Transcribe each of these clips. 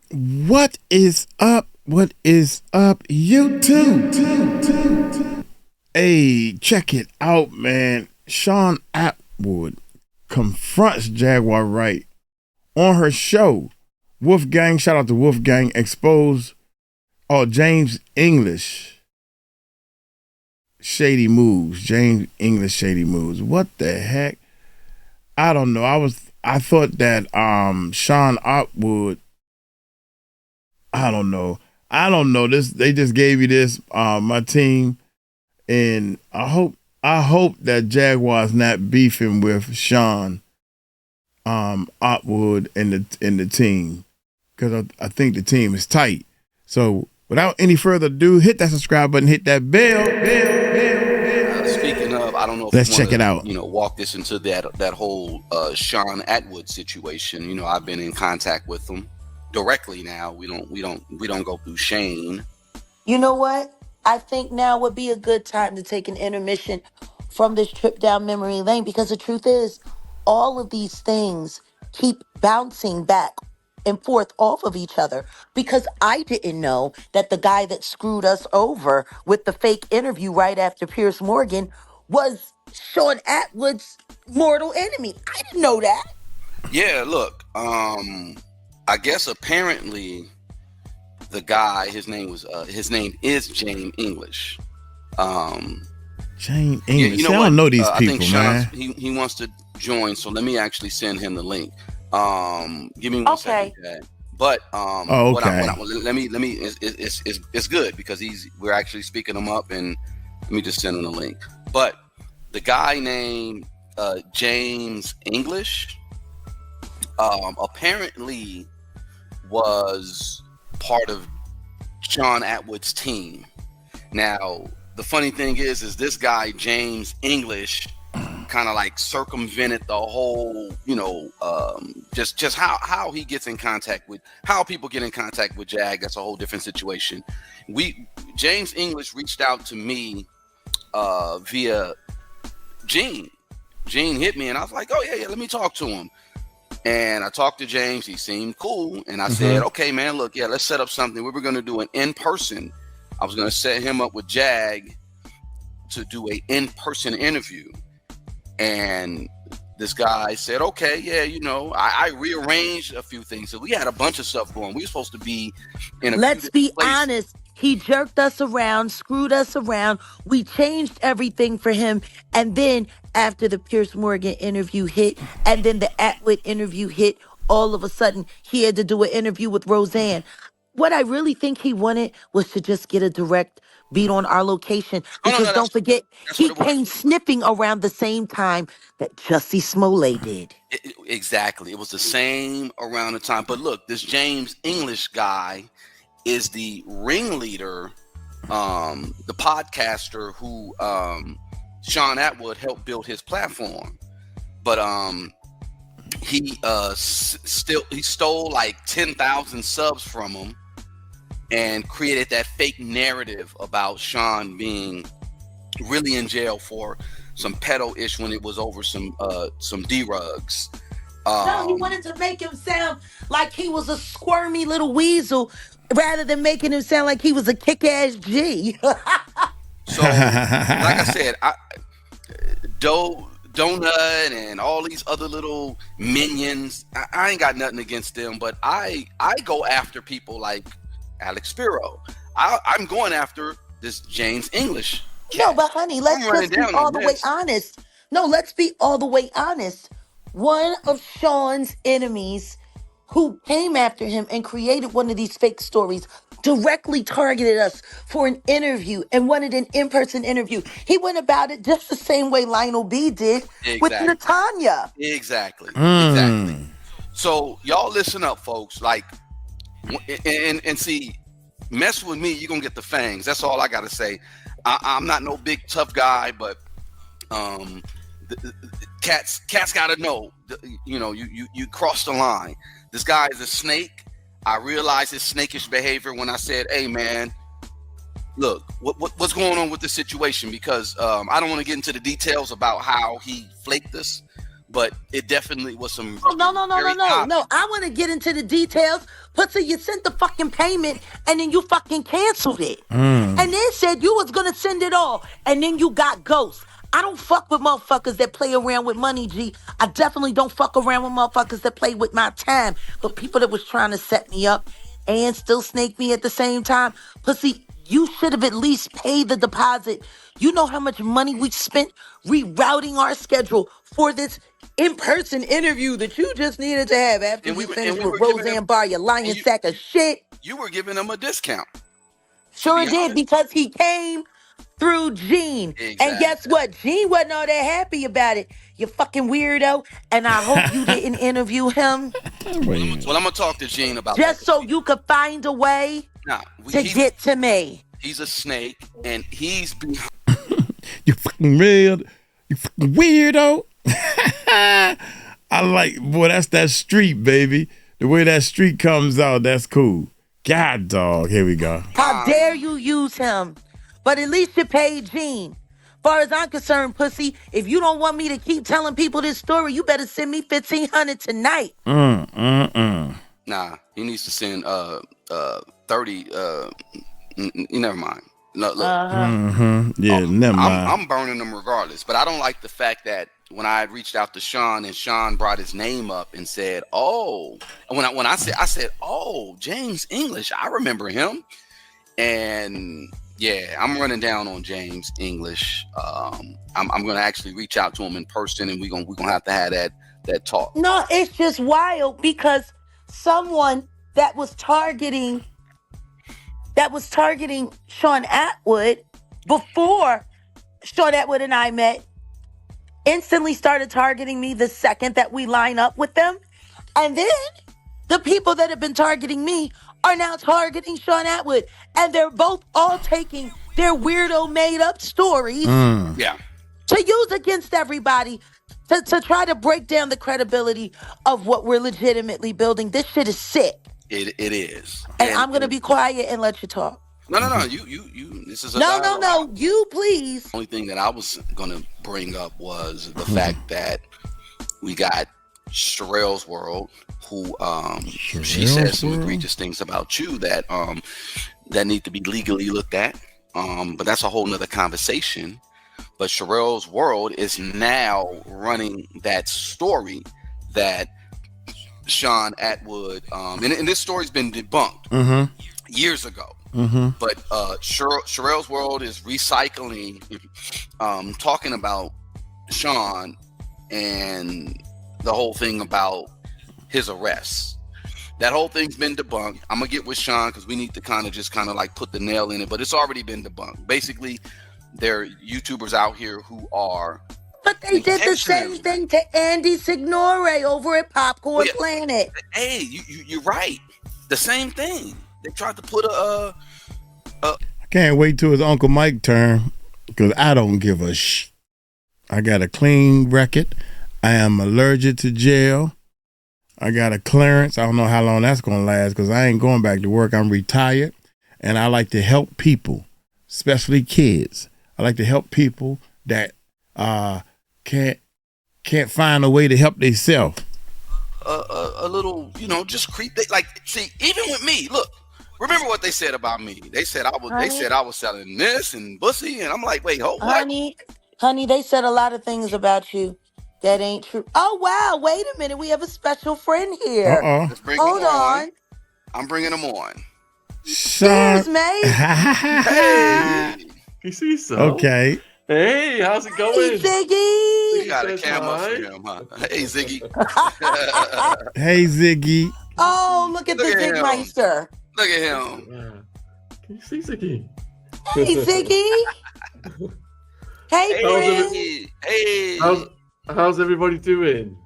What is up? What is up, YouTube? Hey, check it out, man. Sean Attwood confronts Jaguar Wright on her show. Wolfgang, shout out to Wolfgang, expose James English shady moves. James English shady moves. What the heck? I don't know. I thought that Sean Attwood, I don't know. This they just gave you this, my team, and I hope that Jaguar's not beefing with Sean Attwood and the team, because I think the team is tight. So without any further ado, hit that subscribe button, hit that bell. Speaking of, I don't know if let's check it out. Walk this into that whole Sean Attwood situation. I've been in contact with him directly now. We don't go through Shane. You know what? I think now would be a good time to take an intermission from this trip down memory lane, because the truth is, all of these things keep bouncing back and forth off of each other, because I didn't know that the guy that screwed us over with the fake interview right after Piers Morgan was Sean Attwood's mortal enemy. I didn't know that. Yeah, look, I guess apparently the guy, his name is James English. James English. I don't know these people, man. He wants to join, so let me actually send him the link. Give me one second. But okay. Let me. It's good because we're actually speaking him up, and let me just send him the link. But the guy named James English apparently was part of Sean Attwood's team. Now, the funny thing is this guy James English kind of like circumvented the whole, just how he gets in contact with, how people get in contact with Jag. That's a whole different situation. James English reached out to me via Gene. Gene hit me, and I was like, oh yeah, let me talk to him. And I talked to James. He seemed cool, and I said, okay, man, look, yeah, let's set up something. We were going to do an in-person. I was going to set him up with Jag to do a in-person interview. And this guy said, okay, yeah, I rearranged a few things. So we had a bunch of stuff going. We were supposed to be in a Let's be honest. He jerked us around, screwed us around. We changed everything for him. And then after the Piers Morgan interview hit, and then the Attwood interview hit, all of a sudden he had to do an interview with Roseanne. What I really think he wanted was to just get a direct beat on our location. Because don't forget, he came sniffing around the same time that Jussie Smollett did. Exactly. It was the same around the time. But look, this James English guy is the ringleader, the podcaster who Sean Attwood helped build his platform. But he stole like 10,000 subs from him and created that fake narrative about Sean being really in jail for some pedo-ish when it was over some D-rugs. No, he wanted to make him sound like he was a squirmy little weasel rather than making him sound like he was a kick-ass G. So, like I said, Donut and all these other little minions, I ain't got nothing against them, but I go after people like Alex Spiro. I'm going after this James English cat. No, but honey, let's just be all the way honest. No, let's be all the way honest. One of Sean's enemies who came after him and created one of these fake stories directly targeted us for an interview and wanted an in-person interview. He went about it just the same way Lionel B did with Natanya. Exactly. So y'all listen up, folks. Like, and see, mess with me, you're gonna get the fangs. That's all I gotta say. I'm not no big tough guy, but the cats gotta know. You crossed the line. This guy is a snake. I realized his snakish behavior when I said, hey man, look, what's going on with the situation? Because I don't want to get into the details about how he flaked us, but it definitely was some. Oh, no. very No, I want to get into the details. Pussy, you sent the fucking payment and then you fucking canceled it. And then said you was going to send it all. And then you got ghosts. I don't fuck with motherfuckers that play around with money, G. I definitely don't fuck around with motherfuckers that play with my time. But people that was trying to set me up and still snake me at the same time, pussy, you should have at least paid the deposit. You know how much money we spent rerouting our schedule for this in-person interview that you just needed to have after you finished with Roseanne Barr, you lying sack of shit. You were giving him a discount. Sure did, because he came through Gene. Exactly. And guess what? Gene wasn't all that happy about it, you fucking weirdo. And I hope you didn't interview him. Well, I'm going to talk to Gene about just that. So you could find a way to get to me. He's a snake, and he's behind. You fucking weird. You fucking weirdo. I like, boy, that's that street, baby. The way that street comes out, that's cool. God, dog. Here we go. How dare you use him? But at least you paid Gene. Far as I'm concerned, pussy, if you don't want me to keep telling people this story, you better send me $1,500 tonight. Nah, he needs to send 30. Never mind. No, look. Yeah, never mind. I'm burning them regardless, but I don't like the fact that when I reached out to Sean and Sean brought his name up and said, "Oh," and when I said, "Oh, James English, I remember him," and yeah, I'm running down on James English. I'm gonna actually reach out to him in person, and we're gonna have to have that talk. No, it's just wild because someone that was targeting Sean Attwood before Sean Attwood and I met instantly started targeting me the second that we line up with them. And then the people that have been targeting me are now targeting Sean Attwood. And they're both all taking their weirdo made up stories to use against everybody to try to break down the credibility of what we're legitimately building. This shit is sick. It is. And I'm going to be quiet and let you talk. No. You. This is a no. You please. The only thing that I was gonna bring up was the fact that we got Sherelle's World, who she says some egregious things about you that need to be legally looked at. But that's a whole nother conversation. But Sherelle's World is now running that story that Sean Attwood, and this story's been debunked years ago. But Sherelle's World is recycling, talking about Sean and the whole thing about his arrests. That whole thing's been debunked. I'm gonna get with Sean because we need to kind of like put the nail in it, but it's already been debunked. Basically, there are YouTubers out here who are. But they did the same thing to Andy Signore over at Popcorn Planet. Hey, you're right. The same thing. They tried to put I can't wait till it's Uncle Mike's turn because I don't give a sh. I got a clean record. I am allergic to jail. I got a clearance. I don't know how long that's going to last because I ain't going back to work. I'm retired, and I like to help people, especially kids. I like to help people that can't find a way to help themselves. A little, just creep. See, even with me, look. Remember what they said about me? They said I was selling this and bussy, and I'm like, wait, hold on. Honey, they said a lot of things about you that ain't true. Oh wow, wait a minute, we have a special friend here. Hold on. I'm bringing him on. Cheers, mate. Hey. You see so? Okay. Hey, how's it going? Hey, Ziggy. You got a camera for him, huh? Hey, Ziggy. Hey, Ziggy. Oh, look at the Zigmeister. Look at him. Yeah. Can you see Ziggy? Hey, Ziggy. Hey, friend. Hey. How's everybody doing?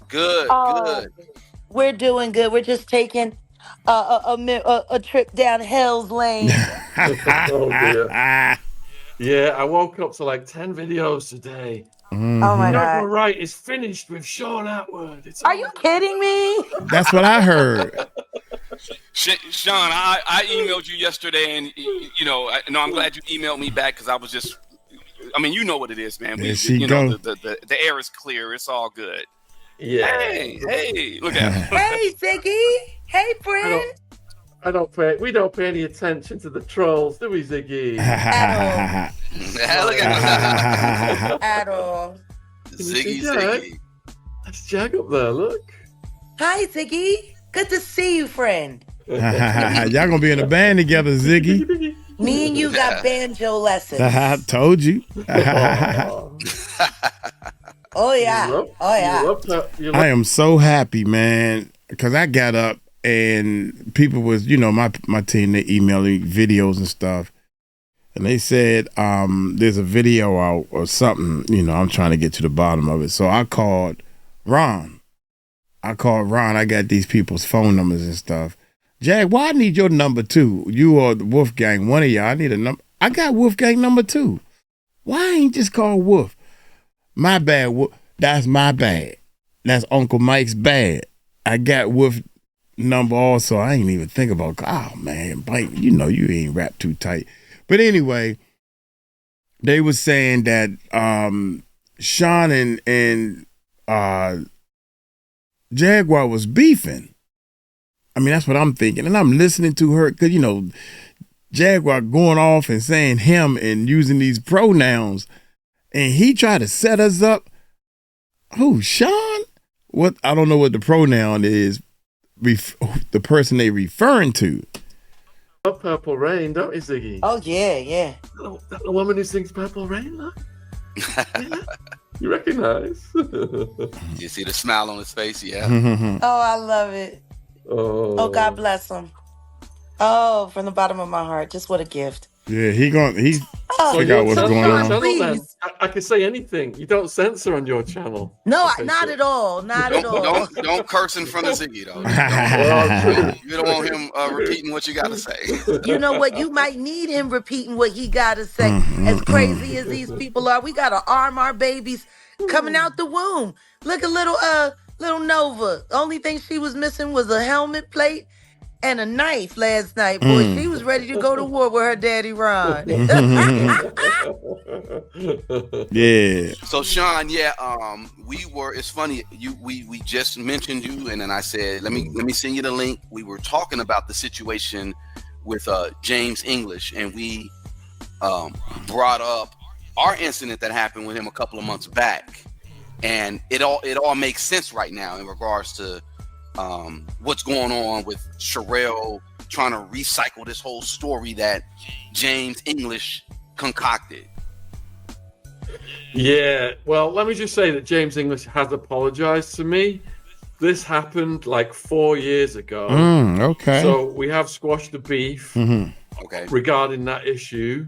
Good. Good. We're doing good. We're just taking a trip down Hell's Lane. Oh dear. Yeah, I woke up to like 10 videos today. Oh my God. Jaguar Wright is finished with Sean Attwood. Are you kidding me? That's what I heard. Sean, I emailed you yesterday, and I'm glad you emailed me back because I mean, you know what it is, man. There she go. The air is clear. It's all good. Yeah. Hey, look at him. Hey, Ziggy. Hey, friend. We don't pay any attention to the trolls, do we, Ziggy? At all. Look at him. At all. Ziggy. That's Jag up there, look. Hi, Ziggy. Good to see you, friend. Y'all gonna be in a band together, Ziggy. Me and you got banjo lessons. I told you. Oh, yeah. I am so happy, man, because I got up and people was, my team, they emailed me videos and stuff. And they said there's a video out or something, I'm trying to get to the bottom of it. So I called Ron. I got these people's phone numbers and stuff. Jaguar, I need your number too. You or the Wolfgang, one of y'all, I need a number. I got Wolfgang number too. Why ain't just call Wolf? My bad. That's my bad. That's Uncle Mike's bad. I got Wolf number also. I ain't even think about, oh man, Mike, you ain't wrapped too tight. But anyway, they was saying that Sean and Jaguar was beefing. I mean, that's what I'm thinking. And I'm listening to her because, Jaguar going off and saying him and using these pronouns. And he tried to set us up. Who, Sean? What? I don't know what the pronoun is. The person they referring to. Love Purple Rain, don't you, Ziggy? Oh, yeah. That the woman who sings Purple Rain, look. You recognize? You see the smile on his face, yeah. Oh, I love it. Oh, God bless him. Oh, from the bottom of my heart, just what a gift. Yeah, he figure out what's going on. Channel, I can say anything. You don't censor on your channel. No, not at all. Not at all. Don't curse in front of Ziggy though. You don't want him repeating what you got to say. You know what? You might need him repeating what he got to say. As crazy as these people are, we got to arm our babies coming out the womb. Look at little Nova. The only thing she was missing was a helmet plate and a knife last night. Boy, she was ready to go to war with her daddy Ron. Yeah. So Sean, it's funny, we just mentioned you, and then I said, let me send you the link. We were talking about the situation with James English, and we brought up our incident that happened with him a couple of months back. And it all makes sense right now in regards to what's going on with Sherelle trying to recycle this whole story that James English concocted. Yeah, well, let me just say that James English has apologized to me. This happened like 4 years ago. Okay. So we have squashed the beef regarding that issue,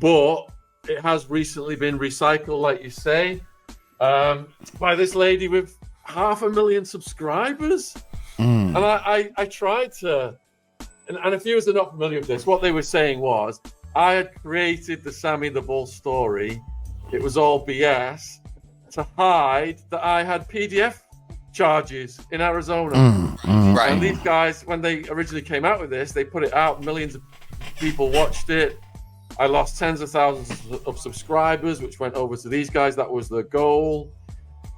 but it has recently been recycled, like you say, by this lady with 500,000 subscribers. And I tried to, and if you are not familiar with this, what they were saying was, I had created the Sammy the Bull story. It was all BS to hide that I had PDF charges in Arizona. Right. And these guys, when they originally came out with this, they put it out, millions of people watched it. I lost tens of thousands of subscribers, which went over to these guys. That was the goal.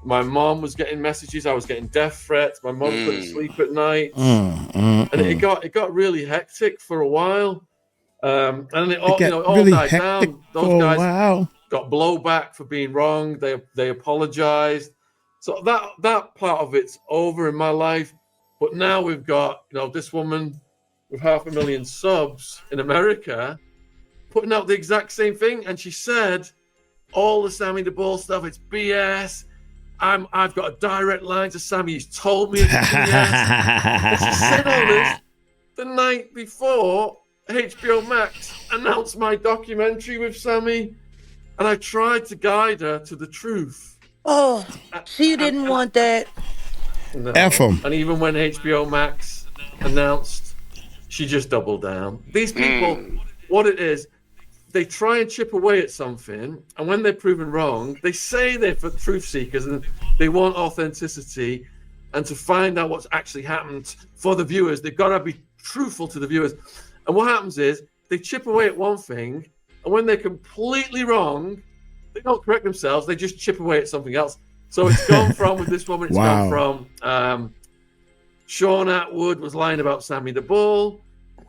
My mom was getting messages. I was getting death threats. My mom couldn't sleep at night. And it got really hectic for a while. And then it all really died down. Those guys got blowback for being wrong. They apologized. So that part of it's over in my life. But now we've got, this woman with 500,000 subs in America putting out the exact same thing. And she said, all the Sammy the Bull stuff, it's BS. I've got a direct line to Sammy. He's told me it's BS. And she said all this the night before HBO Max announced my documentary with Sammy. And I tried to guide her to the truth. Oh, she didn't want that. No. F them. And even when HBO Max announced, she just doubled down. These people, what it is, they try and chip away at something, and when they're proven wrong, they say they're for truth seekers and they want authenticity and to find out what's actually happened for the viewers. They've got to be truthful to the viewers. And what happens is they chip away at one thing, and when they're completely wrong, they don't correct themselves. They just chip away at something else. So it's gone from, with this woman, it's gone from Sean Attwood was lying about Sammy the Bull.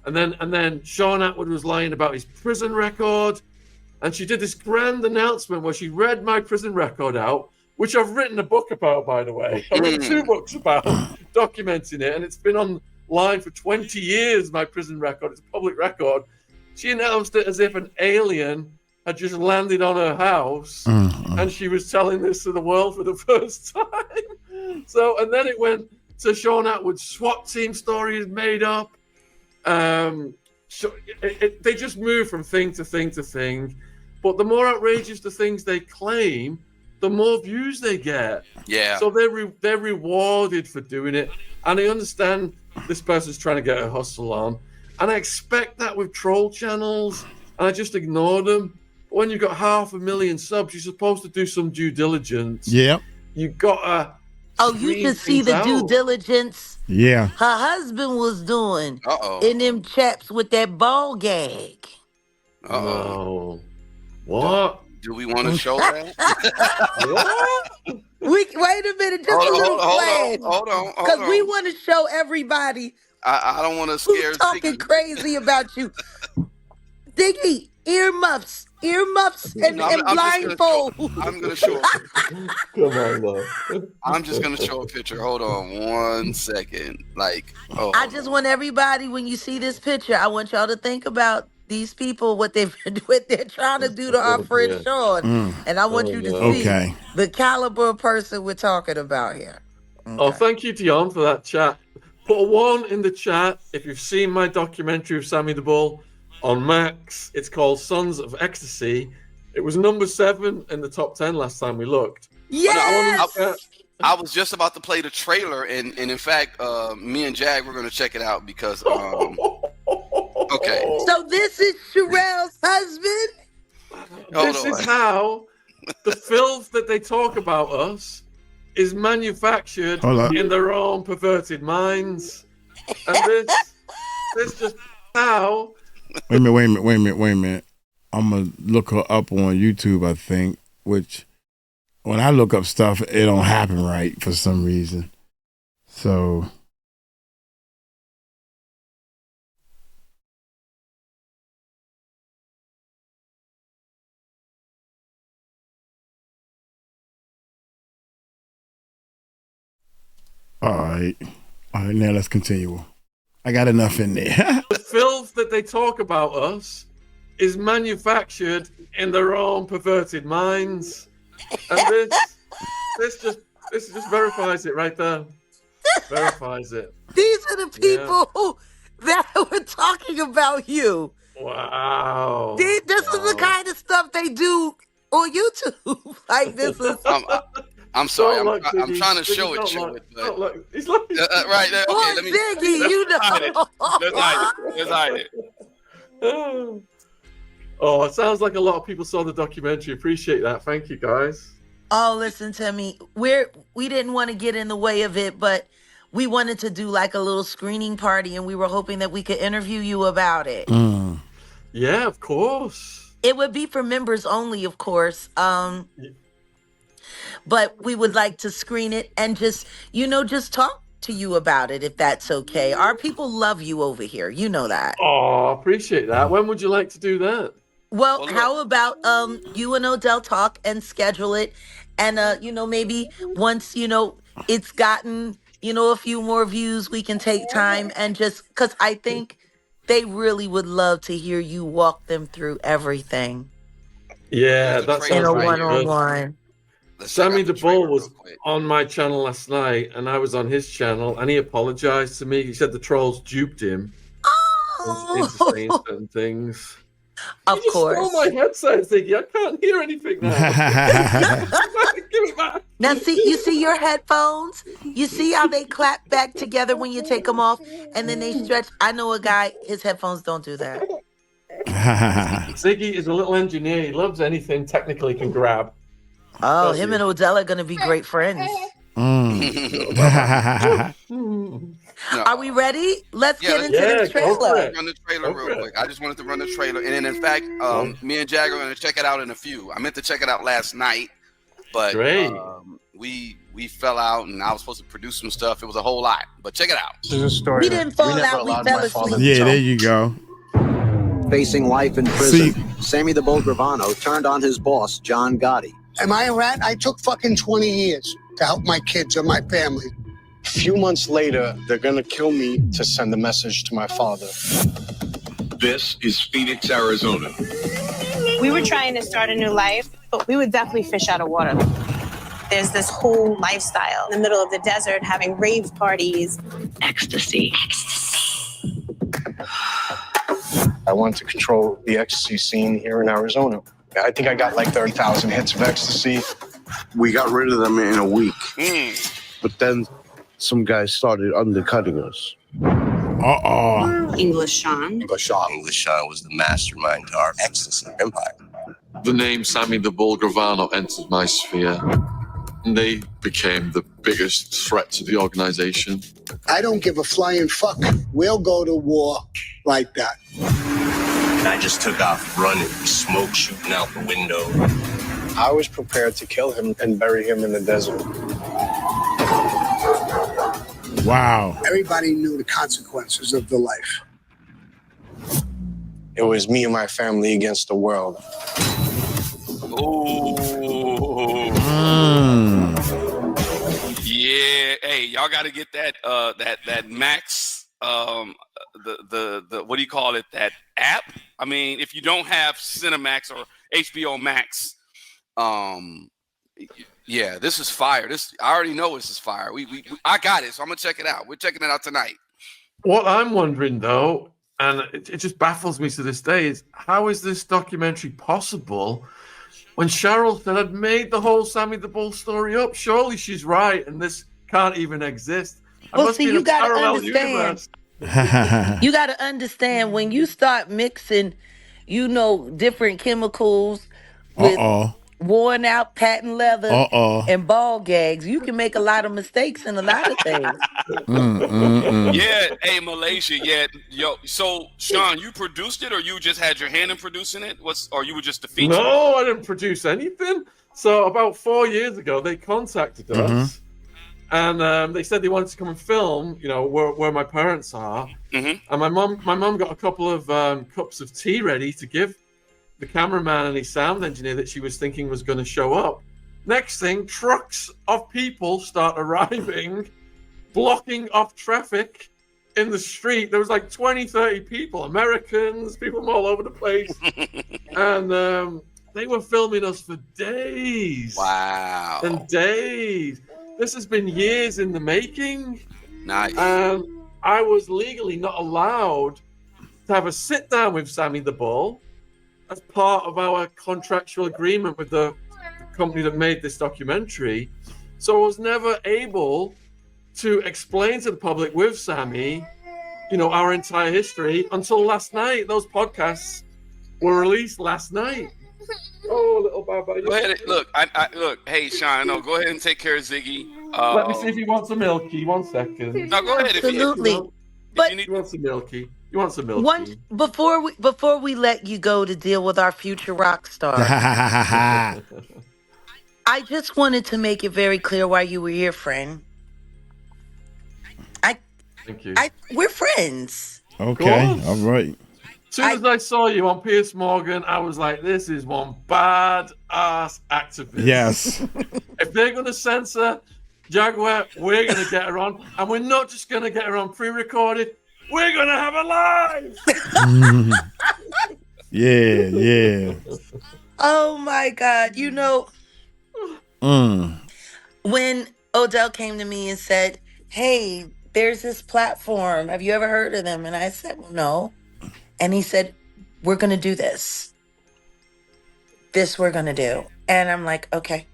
And then Sean Attwood was lying about his prison record. And she did this grand announcement where she read my prison record out, which I've written a book about, by the way. I've written 2 books about documenting it, and it's been online for 20 years, my prison record. It's a public record. She announced it as if an alien had just landed on her house, and she was telling this to the world for the first time. So, and then it went to Sean Attwood's SWAT team story is made up. They just move from thing to thing to thing. But the more outrageous the things they claim, the more views they get. Yeah. So they're rewarded for doing it. And I understand this person's trying to get a hustle on. And I expect that with troll channels. And I just ignore them. But when you've got 500,000 subs, you're supposed to do some due diligence. Yeah. You've got to... Oh, you should see the due diligence her husband was doing in them chaps with that ball gag. No. What? Do we want to show that? Wait a minute, just a little plan. Hold on. Because we want to show everybody I don't want to scare who's talking Ziggy. crazy about you. Ziggy, earmuffs and blindfold. I'm going to show Come on, love. I'm just going to show a picture. Hold on 1 second. I just want everybody, when you see this picture, I want y'all to think about these people, what they're trying to do to our friend Sean. And I want you to see the caliber of person we're talking about here. Okay. Oh, thank you, Dion, for that chat. Put a 1 in the chat if you've seen my documentary of Sammy the Bull on Max. It's called Sons of Ecstasy. It was number 7 in the top 10 last time we looked. Yes! I was just about to play the trailer, and in fact, me and Jag, we're going to check it out because... Okay. So this is Sherelle's husband? This is how the filth that they talk about us is manufactured in their own perverted minds. And this just how... Wait a minute. I'm going to look her up on YouTube, I think, which when I look up stuff, it don't happen right for some reason. So... All right, now let's continue. I got enough in there. The filth that they talk about us is manufactured in their own perverted minds. And this just verifies it right there. Verifies it. These are the people that were talking about you. Wow. This is the kind of stuff they do on YouTube. Like this is... I'm sorry. I'm trying to show it to it. But... He's like... right there. Okay, let me... Ziggy, you know. Let's hide it. Oh, it sounds like a lot of people saw the documentary. Appreciate that. Thank you, guys. Oh, listen to me. We didn't want to get in the way of it, but we wanted to do like a little screening party, and we were hoping that we could interview you about it. Yeah, of course. It would be for members only, of course. But we would like to screen it and just talk to you about it, if that's okay. Our people love you over here. You know that. Oh, appreciate that. When would you like to do that? Well, how about you and Odell talk and schedule it, and maybe once it's gotten a few more views, we can take time and just, because I think they really would love to hear you walk them through everything. Yeah, that's in a one-on-one. Sammy the Bull was on my channel last night, and I was on his channel, and he apologized to me. He said the trolls duped him into saying certain things. Of course. You stole my headset, Ziggy. I can't hear anything now. Give it back. Now, you see your headphones? You see how they clap back together when you take them off, and then they stretch? I know a guy, his headphones don't do that. Ziggy is a little engineer. He loves anything technically can grab. Oh, him and Odell are going to be great friends. No. Are we ready? Let's get into the go for trailer. it. Run the trailer real quick. I just wanted to run the trailer, and then in fact, me and Jag are going to check it out in a few. I meant to check it out last night, but we fell out, and I was supposed to produce some stuff. It was a whole lot, but check it out. This is a story. We didn't fall out. We fell asleep. Yeah, there you go. Facing life in prison, Sammy the Bull Gravano turned on his boss, John Gotti. Am I a rat? I took fucking 20 years to help my kids and my family. A few months later, they're gonna kill me to send a message to my father. This is Phoenix, Arizona. We were trying to start a new life, but we would definitely fish out of water. There's this whole lifestyle in the middle of the desert, having rave parties. Ecstasy. I wanted to control the ecstasy scene here in Arizona. I think I got like 30,000 hits of ecstasy. We got rid of them in a week. But then some guys started undercutting us. English Sean. English Sean was the mastermind to our ecstasy empire. The name Sammy the Bull Gravano entered my sphere, and they became the biggest threat to the organization. I don't give a flying fuck. We'll go to war like that. And I just took off running, smoke shooting out the window. I was prepared to kill him and bury him in the desert. Wow. Everybody knew the consequences of the life. It was me and my family against the world. Yeah, hey, y'all got to get that that Max the what do you call it, that app? I mean, if you don't have Cinemax or HBO Max, yeah, this is fire. This, I already know this is fire. I got it, so I'm gonna check it out. We're checking it out tonight. What I'm wondering though, and it just baffles me to this day, is how is this documentary possible when Cheryl said I'd made the whole Sammy the Bull story up? Surely she's right, and this can't even exist. Well, see, you got to understand. You got to understand when you start mixing, different chemicals with worn out patent leather and ball gags, you can make a lot of mistakes in a lot of things. Yeah, hey, Malaysia, yeah, yo. So, Sean, you produced it, or you just had your hand in producing it? Or you were just the feature? No, I didn't produce anything. So about 4 years ago, they contacted us, and they said they wanted to come and film, where my parents are. And my mom got a couple of cups of tea ready to give the cameraman and his sound engineer that she was thinking was going to show up. Next thing, trucks of people start arriving, blocking off traffic in the street. There was like 20, 30 people, Americans, people from all over the place. And they were filming us for days. Wow. And days. This has been years in the making. Nice. I was legally not allowed to have a sit down with Sammy the Bull as part of our contractual agreement with the company that made this documentary. So I was never able to explain to the public with Sammy, our entire history until last night. Those podcasts were released last night. Oh, little Baba. Go ahead. Look, look. Hey, Sean, no, go ahead and take care of Ziggy. Let me see if he wants a milky. 1 second. No, go ahead. Absolutely. If you want some milky. You want some milky? Before we let you go to deal with our future rock star, I just wanted to make it very clear why you were here, friend. Thank you. We're friends. Okay, all right. As soon as I saw you on Piers Morgan, I was like, this is one bad-ass activist. Yes. If they're going to censor Jaguar, we're going to get her on. And we're not just going to get her on pre-recorded. We're going to have her live. Yeah. Oh, my God. When Odell came to me and said, hey, there's this platform. Have you ever heard of them? And I said, well, no. And he said, we're going to do this. This we're going to do. And I'm like, okay.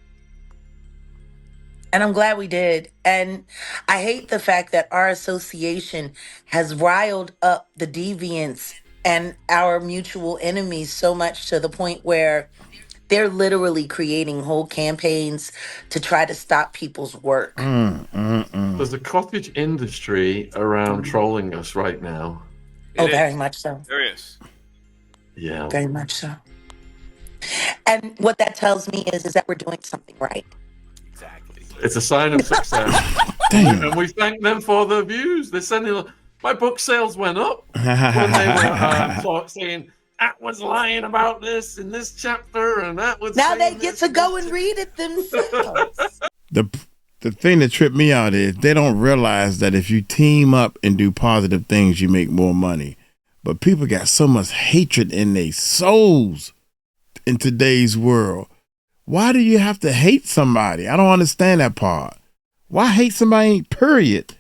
And I'm glad we did. And I hate the fact that our association has riled up the deviants and our mutual enemies so much to the point where They're literally creating whole campaigns to try to stop people's work. There's a cottage industry around trolling us right now. Very much so. There is. Yeah. Very much so. And what that tells me is that we're doing something right. Exactly. It's a sign of success. And we thank them for the views. They're sending. My book sales went up when they were saying Attwood's lying about this in this chapter, and Attwood's now they get to go and read it themselves. The thing that tripped me out is they don't realize that if you team up and do positive things, you make more money. But people got so much hatred in their souls in today's world. Why do you have to hate somebody? I don't understand that part. Why hate somebody, period?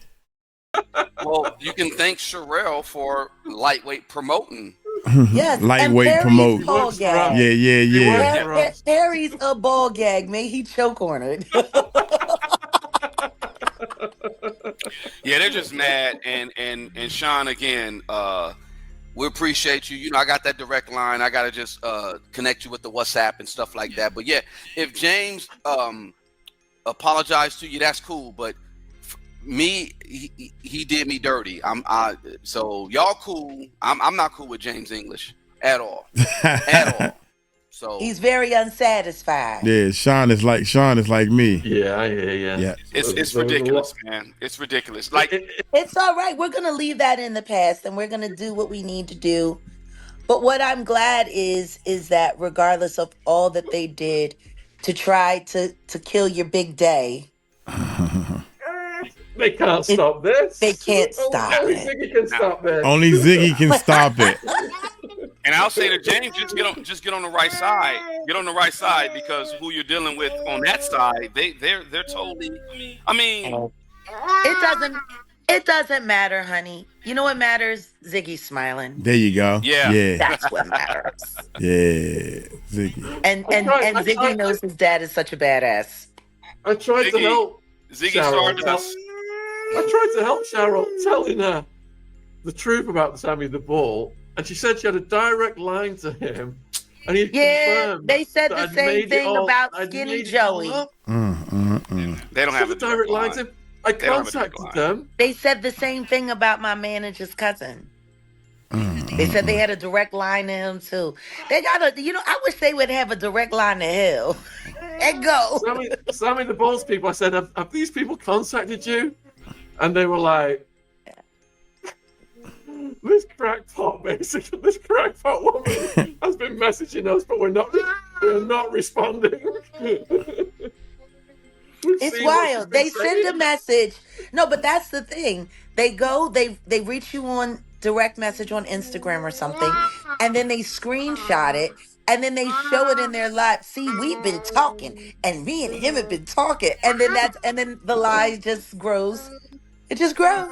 Well, you can thank Sherelle for lightweight promoting. Yes, lightweight promote. Yeah. Perry's a ball gag. May he choke on it. Yeah, they're just mad. And Sean, again, we appreciate you. You know, I got that direct line. I gotta just connect you with the WhatsApp and stuff like that. But yeah, if James apologized to you, that's cool. But me, he did me dirty. So y'all cool. I'm not cool with James English at all. At all. So he's very unsatisfied. Yeah, Sean is like me. Yeah. It's ridiculous, man. It's ridiculous. Like it's all right. We're gonna leave that in the past, and we're gonna do what we need to do. But what I'm glad is that regardless of all that they did to try to kill your big day, they can't stop this. They can't stop Only it. Ziggy can stop this. Only Ziggy can stop it. And I'll say to James, just get on the right side. Get on the right side, because who you're dealing with on that side, they're totally. I mean, it doesn't matter, honey. You know what matters? Ziggy smiling. There you go. Yeah. That's what matters. Yeah, Ziggy. And Ziggy knows his dad is such a badass. I tried to help. Ziggy started us. I tried to help Cheryl, telling her the truth about Sammy the Bull, and she said she had a direct line to him, and he confirmed. They said the same thing about Skinny Joey. They don't have a direct line to him. I contacted them. They said the same thing about my manager's cousin. They said they had a direct line to him too. They got I wish they would have a direct line to hell. And go. Sammy the Bull's people, I said, have these people contacted you? And they were like, this crackpot woman has been messaging us, but we're not responding. It's wild. They send a message. No, but that's the thing. They go, they reach you on direct message on Instagram or something, and then they screenshot it, and then they show it in their live. See, we've been talking, and me and him have been talking, and then the lie just grows. It just grows.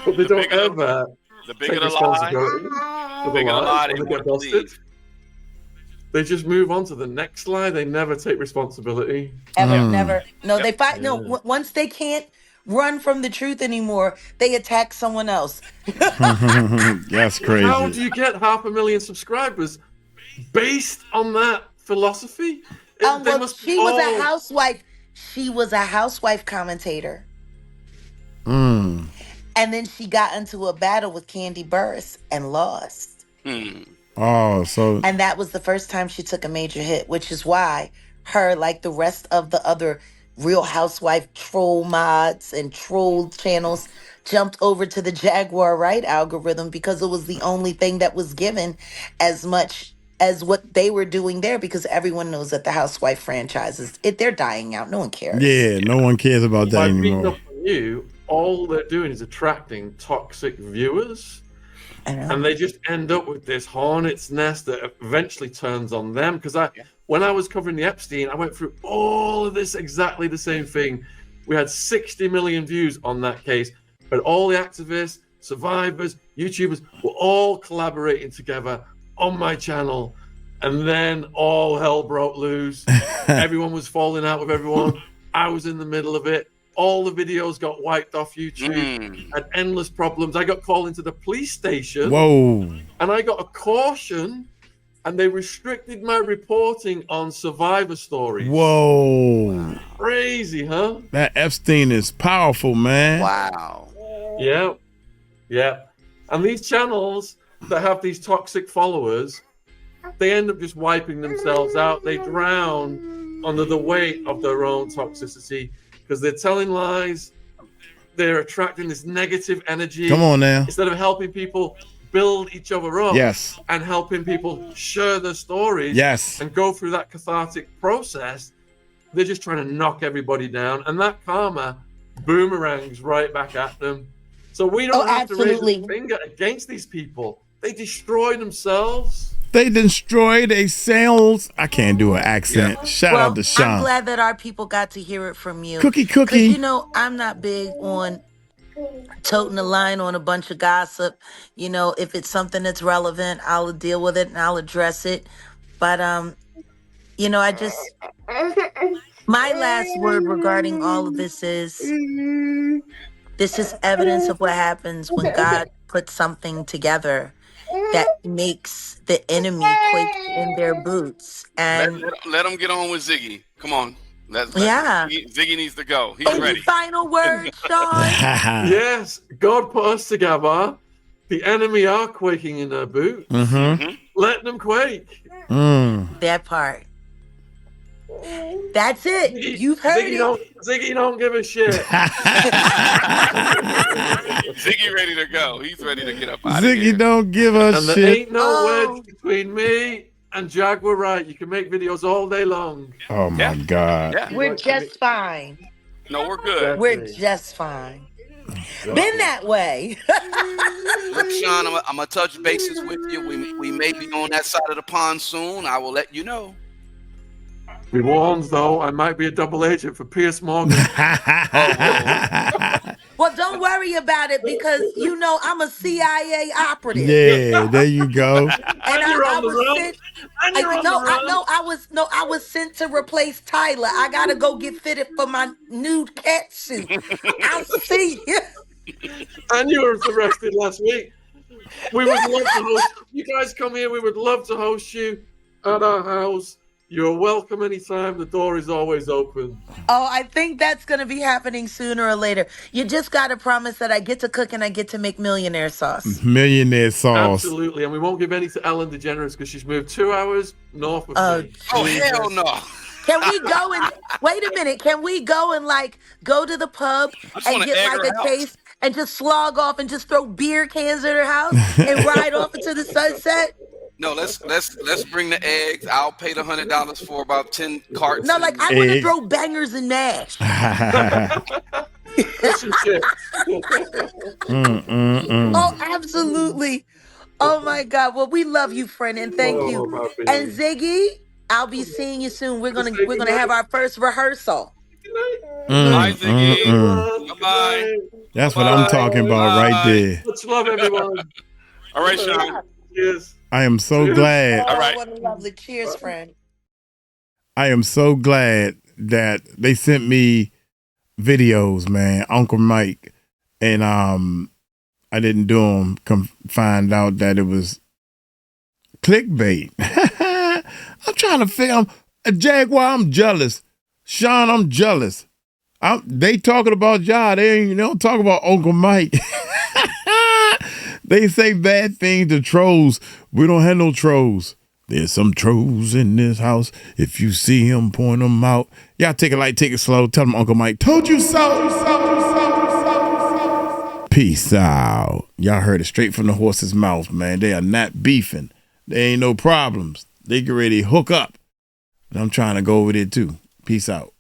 But they don't ever the bigger take the lie, the bigger the lie they get busted. They just move on to the next lie. They never take responsibility. Never. No, they fight. No, once they can't run from the truth anymore, they attack someone else. That's crazy. How do you get 500,000 subscribers based on that philosophy? She was a housewife. She was a housewife commentator. And then she got into a battle with Candy Burris and lost. And that was the first time she took a major hit, which is why her, like the rest of the other Real Housewife troll mods and troll channels, jumped over to the Jaguar Wright algorithm, because it was the only thing that was given as much as what they were doing there, because everyone knows that the Housewife franchises, they're dying out. No one cares. Yeah, no one cares about that anymore. All they're doing is attracting toxic viewers, and they just end up with this hornet's nest that eventually turns on them. Because when I was covering the Epstein, I went through all of this, exactly the same thing. We had 60 million views on that case, but all the activists, survivors, YouTubers were all collaborating together on my channel, and then all hell broke loose. Everyone was falling out with everyone. I was in the middle of it. All the videos got wiped off YouTube. Had endless problems. I got called into the police station. Whoa. And I got a caution and they restricted my reporting on Survivor stories. Whoa. Crazy, huh? That Epstein is powerful, man. Wow. Yeah. Yeah. And these channels that have these toxic followers, they end up just wiping themselves out. They drown under the weight of their own toxicity because they're telling lies. They're attracting this negative energy. Come on now. Instead of helping people build each other up, yes, and helping people share their stories, yes, and go through that cathartic process, they're just trying to knock everybody down, and that karma boomerangs right back at them. So we don't have to raise a finger against these people. They destroy themselves. They destroy themselves. I can't do an accent. Yeah. Shout out to Sean. I'm glad that our people got to hear it from you. Cookie. You know, I'm not big on toting the line on a bunch of gossip. You know, if it's something that's relevant, I'll deal with it and I'll address it. But you know, my last word regarding all of this is evidence of what happens when God puts something together that makes the enemy quake in their boots. And let them get on with Ziggy. Come on. Ziggy needs to go. He's ready. Final word, Sean. Yes, God put us together. The enemy are quaking in their boots. Mm-hmm. Let them quake. That part. That's it. You've heard it. Ziggy don't give a shit. Ziggy ready to go. He's ready to get up out Ziggy of here. Don't give a and shit. There ain't no wedge between me and Jaguar Wright. You can make videos all day long. Oh my God. Yeah. We're just fine. No, we're good. We're just fine. Been that way. Look, Sean, I'm gonna touch bases with you. We may be on that side of the pond soon. I will let you know. Be warned, though, I might be a double agent for Piers Morgan. Well, don't worry about it because you know I'm a CIA operative. Yeah, there you go. And I was sent to replace Tyler. I gotta go get fitted for my nude cat suit. I'll see you. And you were arrested last week. We would love to host you guys. Come here. We would love to host you at our house. You're welcome anytime. The door is always open. Oh, I think that's going to be happening sooner or later. You just got to promise that I get to cook and I get to make millionaire sauce. Millionaire sauce. Absolutely. And we won't give any to Ellen DeGeneres because she's moved 2 hours north of me. Oh, hell no. Can we go and wait a minute? Can we go and go to the pub and get a taste and just slog off and just throw beer cans at her house and ride off into the sunset? No, let's bring the eggs. I'll pay the $100 for about 10 cartons. No, I want to throw bangers and mash. Oh, absolutely. Oh my God. Well, we love you, friend, and thank you. And Ziggy, I'll be seeing you soon. We're gonna have our first rehearsal. Bye, Ziggy. Bye-bye. That's what I'm talking about right there. Much love, everyone. All right, Sean. Cheers. I am so glad. All right. What a lovely cheers, friend. I am so glad that they sent me videos, man. Uncle Mike, and I didn't do them. Come find out that it was clickbait. I'm trying to film Jaguar. I'm jealous. Sean, I'm jealous. They talking about y'all. They don't talk about Uncle Mike. They say bad things to trolls. We don't have no trolls. There's some trolls in this house. If you see him, point them out. Y'all take it light, take it slow. Tell them Uncle Mike told you so. Peace out. Y'all heard it straight from the horse's mouth, man. They are not beefing. There ain't no problems. They get ready to hook up. And I'm trying to go over there too. Peace out.